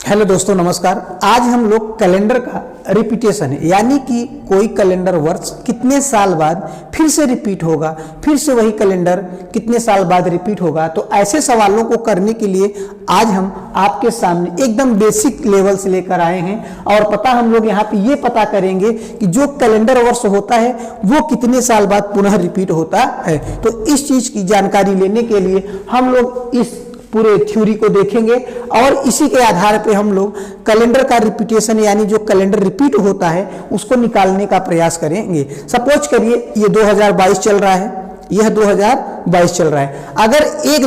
Hello दोस्तों, नमस्कार। आज हम लोग कैलेंडर का रिपीटेशन यानी कि कोई कैलेंडर वर्ष कितने साल बाद फिर से रिपीट होगा, फिर से वही कैलेंडर कितने साल बाद रिपीट होगा, तो ऐसे सवालों को करने के लिए आज हम आपके सामने एकदम बेसिक लेवल से लेकर आए हैं। और पता हम लोग यहाँ पे ये पता करेंगे कि जो कैलेंडर वर्ष होता है वो कितने साल बाद पुनः रिपीट होता है। तो इस चीज की जानकारी लेने के लिए हम लोग इस पूरे थ्योरी को देखेंगे और इसी के आधार पे हम लोग कैलेंडर का रिपीटेशन यानी जो कैलेंडर रिपीट होता है उसको निकालने का प्रयास करेंगे। सपोज करिए ये 2022 चल रहा है, यह 2022 चल रहा है। अगर 1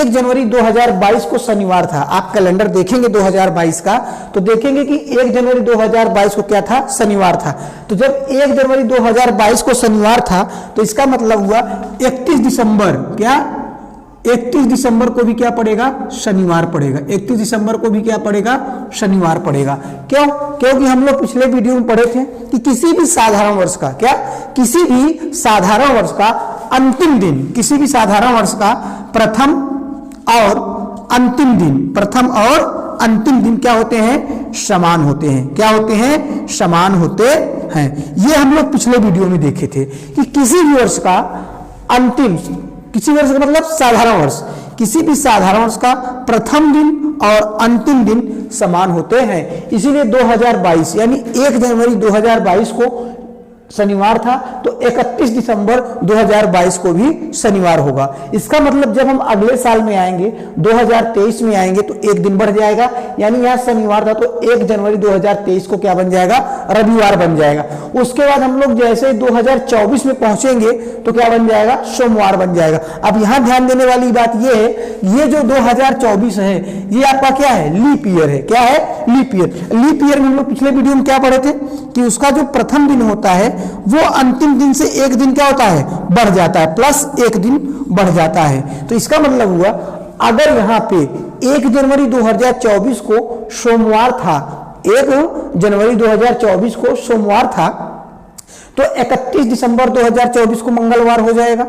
जनवरी 2022 को शनिवार था, आप कैलेंडर देखेंगे 2022 का तो देखेंगे कि 1 जनवरी 2022 को क्या था, शनिवार था। तो जब 1 जनवरी 2022 को शनिवार था तो इसका मतलब हुआ 31 दिसंबर, क्या 31 दिसंबर को भी क्या पड़ेगा, शनिवार पड़ेगा। 31 दिसंबर को भी क्या पड़ेगा, शनिवार पड़ेगा। क्यों? क्योंकि हम लोग पिछले वीडियो में पढ़े थे कि किसी भी साधारण वर्ष का किसी भी साधारण वर्ष का अंतिम दिन, किसी भी साधारण वर्ष का प्रथम और अंतिम दिन क्या होते हैं, समान होते हैं। क्या होते हैं, समान होते हैं। ये हम लोग पिछले वीडियो में देखे थे कि किसी भी वर्ष का अंतिम, किसी वर्ष का मतलब साधारण वर्ष, किसी भी साधारण वर्ष का प्रथम दिन और अंतिम दिन समान होते हैं। इसीलिए 2022 यानी 1 जनवरी 2022 को शनिवार था तो 31 दिसंबर 2022 को भी शनिवार होगा। इसका मतलब जब हम अगले साल में आएंगे 2023 में आएंगे तो एक दिन बढ़ जाएगा, यानी यहाँ शनिवार था तो 1 जनवरी 2023 को क्या बन जाएगा, रविवार बन जाएगा। उसके बाद हम लोग जैसे 2024 में पहुंचेंगे तो क्या बन जाएगा, सोमवार बन जाएगा। अब यहाँ ध्यान देने वाली बात यह है, ये जो 2024 है ये आपका क्या है, लीप ईयर है। क्या है, लीप ईयर। लीप ईयर में हम लोग पिछले वीडियो में क्या पढ़े थे कि उसका जो प्रथम दिन होता है वो अंतिम दिन से एक दिन क्या होता है, बढ़ जाता है, प्लस एक दिन बढ़ जाता है। तो इसका मतलब हुआ अगर यहाँ पे 1 जनवरी 2024 को सोमवार था, 1 जनवरी 2024 को सोमवार था तो 31 दिसंबर 2024 को मंगलवार हो जाएगा।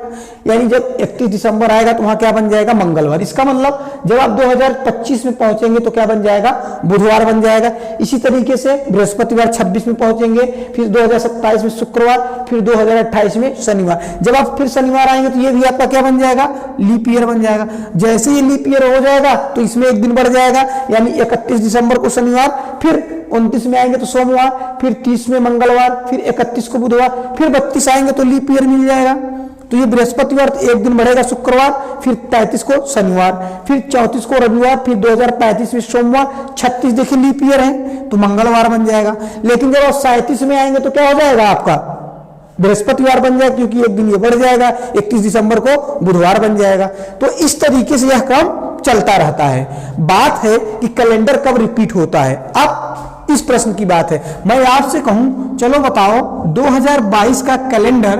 यानी जब 31 दिसंबर आएगा तो वहां क्या बन जाएगा, मंगलवार। इसका मतलब जब आप 2025 में पहुंचेंगे तो क्या बन जाएगा, बुधवार बन जाएगा। इसी तरीके से बृहस्पतिवार 26 में पहुंचेंगे, फिर 2027 में शुक्रवार, फिर 2028 में शनिवार। जब आप फिर शनिवार आएंगे तो ये भी आपका क्या बन जाएगा, लीप ईयर बन जाएगा। जैसे ये लीप ईयर हो जाएगा तो इसमें एक दिन बढ़ जाएगा, यानी 31 दिसंबर को शनिवार, फिर 29 में आएंगे तो सोमवार, फिर 30 में मंगलवार, फिर 31 को बुधवार, फिर 32 आएंगे तो लीप ईयर मिल जाएगा। तो ये बृहस्पतिवार एक दिन बढ़ेगा शुक्रवार, फिर 33 को शनिवार, फिर 34 को रविवार, फिर 2035 में सोमवार, 36 देखिए लीप ईयर है तो मंगलवार बन जाएगा। लेकिन जब 37 में आएंगे तो क्या हो जाएगा, आपका बृहस्पतिवार बन जाएगा क्योंकि एक दिन ये बढ़ जाएगा, 31 दिसंबर को बुधवार बन जाएगा। तो इस तरीके से यह क्रम चलता रहता है। बात है कि कैलेंडर कब रिपीट होता है। अब इस प्रश्न की बात है, मैं आपसे कहूं चलो बताओ 2022 का कैलेंडर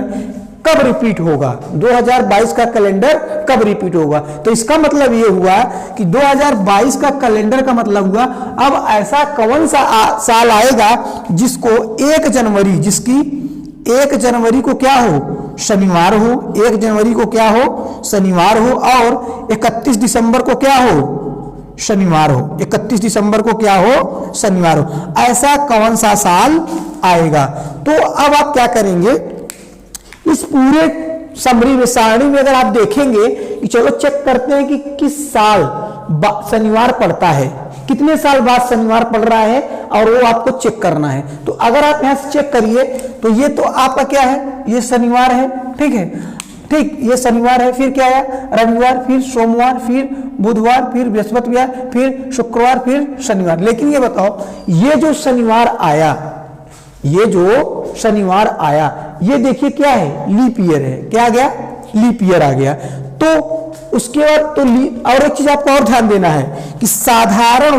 कब रिपीट होगा, 2022 का कैलेंडर कब रिपीट होगा। तो इसका मतलब ये हुआ कि 2022 का कैलेंडर का मतलब हुआ अब ऐसा कौन सा साल आएगा जिसको 1 जनवरी, जिसकी 1 जनवरी को क्या हो, शनिवार हो, 1 जनवरी को क्या हो, शनिवार हो, और 31 दिसंबर को क्या हो, शनिवार हो। 31 दिसंबर को क्या हो, शनिवार हो। ऐसा कौन सा साल आएगा। तो अब आप क्या करेंगे, इस पूरे समरी में, सारणी में अगर आप देखेंगे कि चलो चेक करते हैं कि किस साल शनिवार पड़ता है, कितने साल बाद शनिवार पड़ रहा है, और वो आपको चेक करना है। तो अगर आप यहां से चेक करिए तो ये तो आपका क्या है, ये शनिवार है, ठीक है, ठीक, ये शनिवार है, फिर क्या आया, रविवार, फिर सोमवार, फिर बुधवार, फिर बृहस्पतिवार, फिर शुक्रवार, फिर शनिवार। लेकिन ये बताओ ये जो शनिवार आया, ये जो शनिवार आया, ये देखिए क्या है, लीप ईयर है। क्या आ गया, लीप ईयर आ गया। तो उसके बाद तो और एक चीज आपको और ध्यान देना है कि साधारण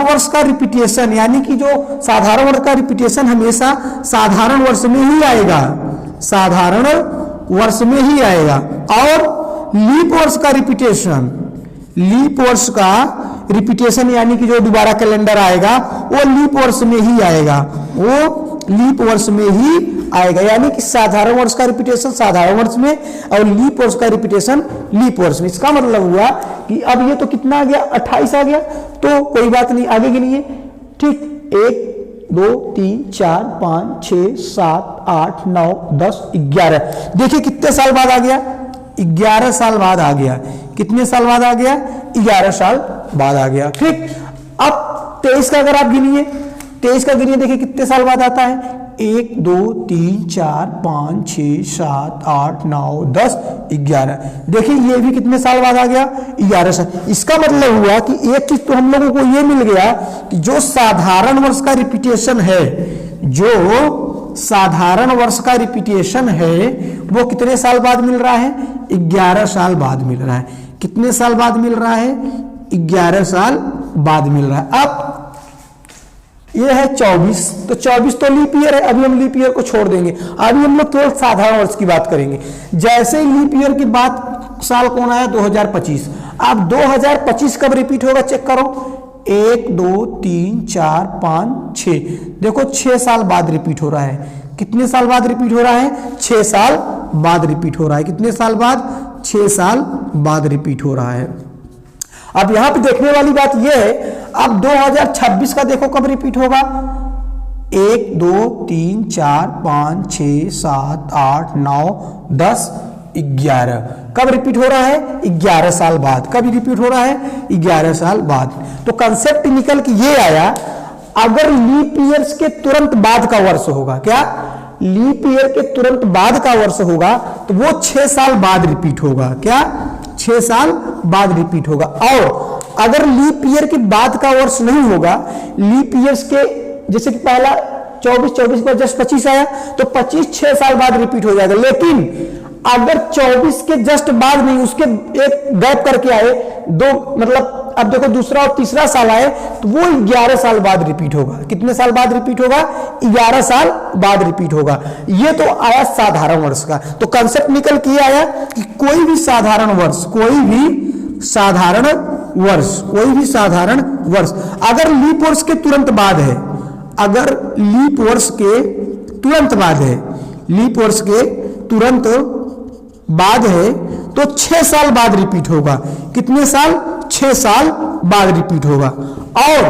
वर्ष का रिपीटेशन, यानी कि जो साधारण वर्ष का रिपीटेशन हमेशा साधारण वर्ष में ही आएगा, साधारण वर्ष में ही आएगा। और लीप वर्ष का रिपीटेशन यानी कि जो दोबारा कैलेंडर आएगा वो लीप वर्ष में ही आएगा, वो लीप वर्ष में ही आएगा, यानी कि साधारण वर्ष का रिपीटेशन साधारण वर्ष में और लीप वर्ष का रिपीटेशन लीप वर्ष में। इसका मतलब हुआ कि अब ये तो कितना आ गया, 28 आ गया, तो कोई बात नहीं, आगे गिनिए। ठीक, 1 2 3 4 5 6 7 8 9 10 11। देखिए कितने साल बाद आ गया, 11 साल बाद आ गया। कितने साल बाद आ गया, 11 साल बाद आ गया। ठीक, अब 23 का अगर आप गिनिए, 23 का गिनिए, देखिए कितने साल बाद आता है, 1 2 3 4 5 6 7 8 9 10 11। देखिए ये भी कितने साल बाद आ गया, 11 साल। इसका मतलब हुआ कि एक चीज तो हम लोगों को ये मिल गया कि जो साधारण वर्ष का रिपीटेशन है, जो साधारण वर्ष का रिपीटेशन है वो कितने साल बाद मिल रहा है, 11 साल बाद मिल रहा है। कितने साल बाद मिल रहा है, 11 साल बाद मिल रहा है। अब ये है 24, तो 24 तो लीप ईयर है, अभी हम लीप ईयर को छोड़ देंगे, अभी हम लोग केवल साधारण वर्ष की बात करेंगे। जैसे ही लीप ईयर के बाद साल कौन आया, 2025। अब 2025 कब रिपीट होगा, चेक करो, 1 2 3 4 5 6, देखो 6 साल बाद रिपीट हो रहा है। कितने साल बाद रिपीट हो रहा है, 6 साल बाद रिपीट हो रहा है। कितने साल बाद, 6 साल बाद रिपीट हो रहा है। अब यहां पे देखने वाली बात यह है, अब 2026 का देखो कब रिपीट होगा, 1 2 3 4 5 6 7 8 9 10 11। कब रिपीट हो रहा है, 11 साल बाद। कब रिपीट हो रहा है, 11 साल बाद। तो कंसेप्ट निकल के ये आया, अगर लीप ईयर्स के तुरंत बाद का वर्ष होगा, क्या लीप ईयर के तुरंत बाद का वर्ष होगा, तो वो 6 साल बाद रिपीट होगा। क्या 6 साल बाद रिपीट होगा। और अगर लीप ईयर के बाद का वर्ष नहीं होगा, लीप ईयर्स के जैसे कि पहला 24 पर जस्ट 25 आया, तो 25 6 साल बाद रिपीट हो जाएगा। लेकिन अगर 24 के जस्ट बाद नहीं, उसके एक गैप करके आए, दो मतलब अब देखो दूसरा और तीसरा साल आए, तो वो 11 साल बाद रिपीट होगा। कितने साल बाद रिपीट होगा, 11 साल बाद रिपीट होगा। ये तो आया साधारण वर्ष का। तो कंसेप्ट निकल के आया कि कोई भी साधारण वर्ष, कोई भी साधारण वर्ष अगर लीप वर्ष के तुरंत बाद है, अगर लीप वर्ष के तुरंत बाद है, लीप वर्ष के तुरंत बाद है, तो 6 साल बाद रिपीट होगा। कितने साल, 6 साल बाद रिपीट होगा। और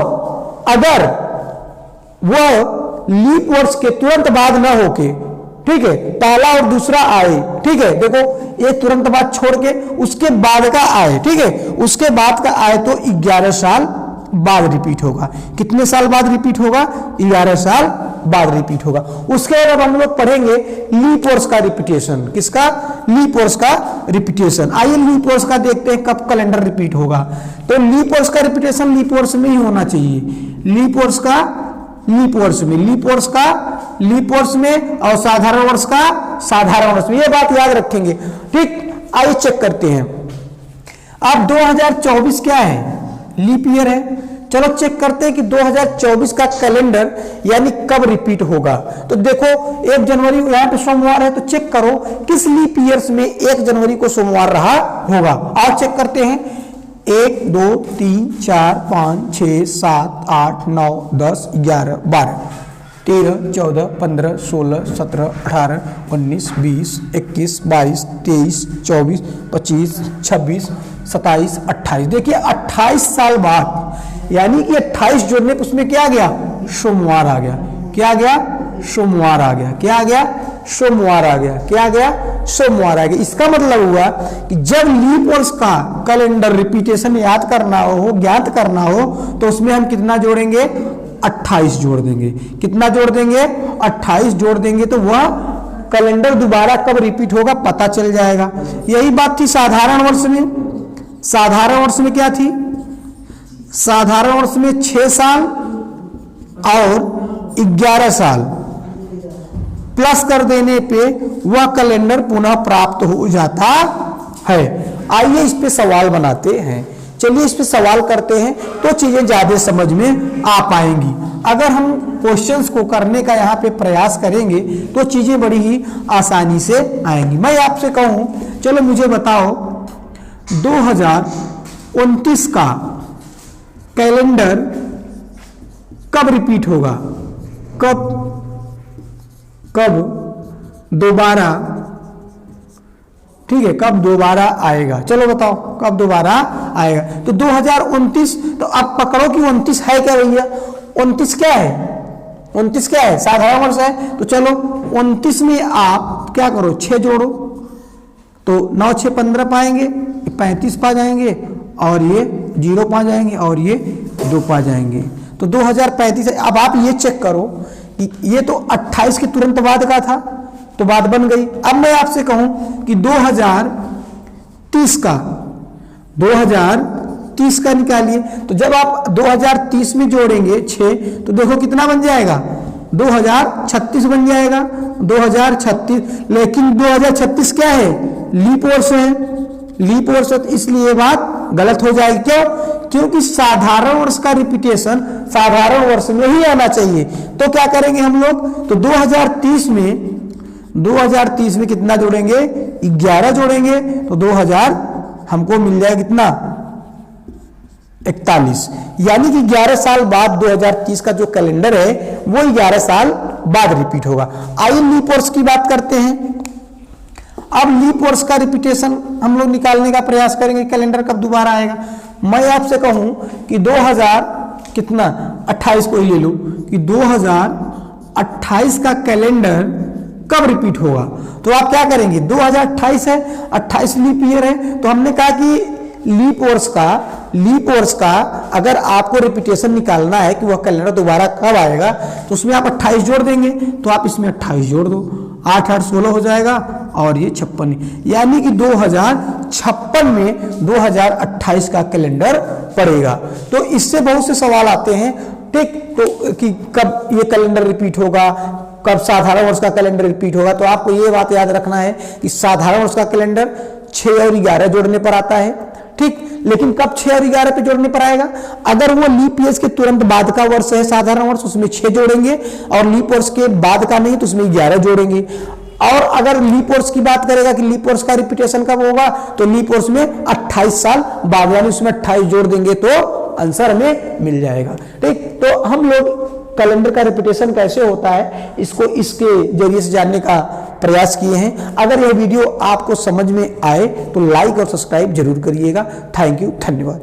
अगर वह लीप वर्ष के तुरंत बाद ना होके, ठीक है, पहला और दूसरा आए, ठीक है, देखो ये तुरंत बाद छोड़ के उसके बाद का आए, ठीक है, उसके बाद का आए, तो 11 साल बाद रिपीट होगा। कितने साल बाद रिपीट होगा, 11 साल बाद रिपीट होगा। उसके बाद हम लोग पढ़ेंगे लीप वर्ष का रिपीटेशन। किसका, लीप वर्ष का रिपीटेशन। आइए लीप वर्ष का देखते हैं कब कैलेंडर रिपीट होगा। तो लीप वर्ष का रिपीटेशन लीप वर्ष में ही होना चाहिए। लीप वर्ष का लीप वर्ष में, लीप वर्ष का लीप वर्ष में, और साधारण वर्ष का साधारण वर्ष में। ये बात याद रखेंगे, ठीक। आइए चेक करते हैं। अब 2024 क्या है, लीप ईयर है। चलो चेक करते हैं कि 2024 का कैलेंडर यानी कब रिपीट होगा। तो देखो 1 जनवरी यहां पे सोमवार है, तो चेक करो किस लीप ईयर्स में 1 जनवरी को सोमवार रहा होगा। और चेक करते हैं, 1 2 3 4 5 6 7 8 9 10 11 12 13 14 15 16 17 18 19 20 21 22 23 24 25 26 27 28। देखिए 28 साल बाद, यानी कि 28 जोड़ने पर उसमें क्या आ गया, सोमवार आ गया। क्या आ गया, सोमवार आ गया। क्या आ गया, सोमवार आ गया। क्या आ गया, सोमवार आ गया। इसका मतलब हुआ कि जब लीप वर्ष का कैलेंडर रिपीटेशन याद करना हो, ज्ञात करना हो, तो उसमें हम कितना जोड़ेंगे, 28 जोड़ देंगे। कितना जोड़ देंगे, 28 जोड़ देंगे, तो वह कैलेंडर दोबारा कब रिपीट होगा पता चल जाएगा। यही बात थी साधारण वर्ष में। साधारण वर्ष में क्या थी, साधारण वर्ष में 6 साल और 11 साल प्लस कर देने पे वह कैलेंडर पुनः प्राप्त हो जाता है। आइए इस पे सवाल बनाते हैं। चलिए इस पे सवाल करते हैं, तो चीजें ज्यादा समझ में आ पाएंगी। अगर हम क्वेश्चंस को करने का यहाँ पे प्रयास करेंगे तो चीजें बड़ी ही आसानी से आएंगी। मैं आपसे कहूं, चलो मुझे बताओ 2029 का कैलेंडर कब रिपीट होगा, कब कब दोबारा, ठीक है, कब दोबारा आएगा, चलो बताओ कब दोबारा आएगा। तो 2029, तो अब पकड़ो कि 29 है क्या भैया, 29 क्या है, 29 क्या है, साधारण वर्ष है। तो चलो 29 में आप क्या करो, 6 जोड़ो, तो 9 6 15 पाएंगे, 35 पा जाएंगे, और ये 0 पा जाएंगे, और ये 2 पा जाएंगे। तो 2035 है। अब आप ये चेक करो कि ये तो 28 के तुरंत बाद का था, तो बात बन गई। अब मैं आपसे कहूं कि 2030 का निकालिए, तो जब आप 2030 में जोड़ेंगे 6, तो देखो कितना बन जाएगा, 2036 बन जाएगा, 2036। लेकिन 2036 क्या है, लीप वर्ष है, लीप वर्ष, इसलिए ये बात गलत हो जाएगी। क्यों, क्योंकि साधारण वर्ष का रिपीटेशन साधारण वर्ष में ही आना चाहिए। तो क्या करेंगे हम लोग, तो 2030 में कितना जोड़ेंगे, 11 जोड़ेंगे, तो 2000 हमको मिल जाएगा कितना, 41। यानी कि 11 साल बाद 2030 का जो कैलेंडर है वो 11 साल बाद रिपीट होगा। आइए लीप वर्ष की बात करते हैं। अब लीप वर्ष का रिपीटेशन हम लोग निकालने का प्रयास करेंगे, कैलेंडर कब दोबारा आएगा। मैं आपसे कहूं कि 2028 को ही ले लो कि 2028 का कैलेंडर कब रिपीट होगा। तो आप क्या करेंगे, 2028 है, 28 लीप ईयर है, तो हमने कहा कि लीप वर्ष का अगर आपको रिपीटेशन निकालना है कि वह कैलेंडर दोबारा कब आएगा, तो उसमें आप 28 जोड़ देंगे, तो आप इसमें 28 जोड़ दो, 8 8 16 हो जाएगा, और ये 56, यानी कि 2056 में 2028 का कैलेंडर पड़ेगा। तो इससे बहुत से सवाल आते हैं, ठीक, तो कि कब ये कैलेंडर रिपीट होगा, कब साधारण वर्ष का कैलेंडर रिपीट होगा। तो आपको ये बात याद रखना है कि साधारण वर्ष का कैलेंडर 6 और 11 जोड़ने पर आता है, ठीक, लेकिन कब 6 और 11 पे जोड़ने पर आएगा, अगर वो लीप ईयर के तुरंत बाद का वर्ष है साधारण वर्ष, उसमें 6 जोड़ेंगे, और लीप वर्ष के बाद का नहीं तो उसमें 11 जोड़ेंगे। और अगर लीप वर्ष की बात करेगा कि लीप वर्ष का रिपीटेशन कब होगा, तो लीप वर्ष में 28 साल बाद, यानी उसमें 28 जोड़ देंगे तो आंसर हमें मिल जाएगा, ठीक। तो हम लोग कैलेंडर का रिपीटेशन कैसे होता है इसको इसके जरिए से जानने का प्रयास किए हैं। अगर यह वीडियो आपको समझ में आए तो लाइक और सब्सक्राइब जरूर करिएगा। थैंक यू, धन्यवाद।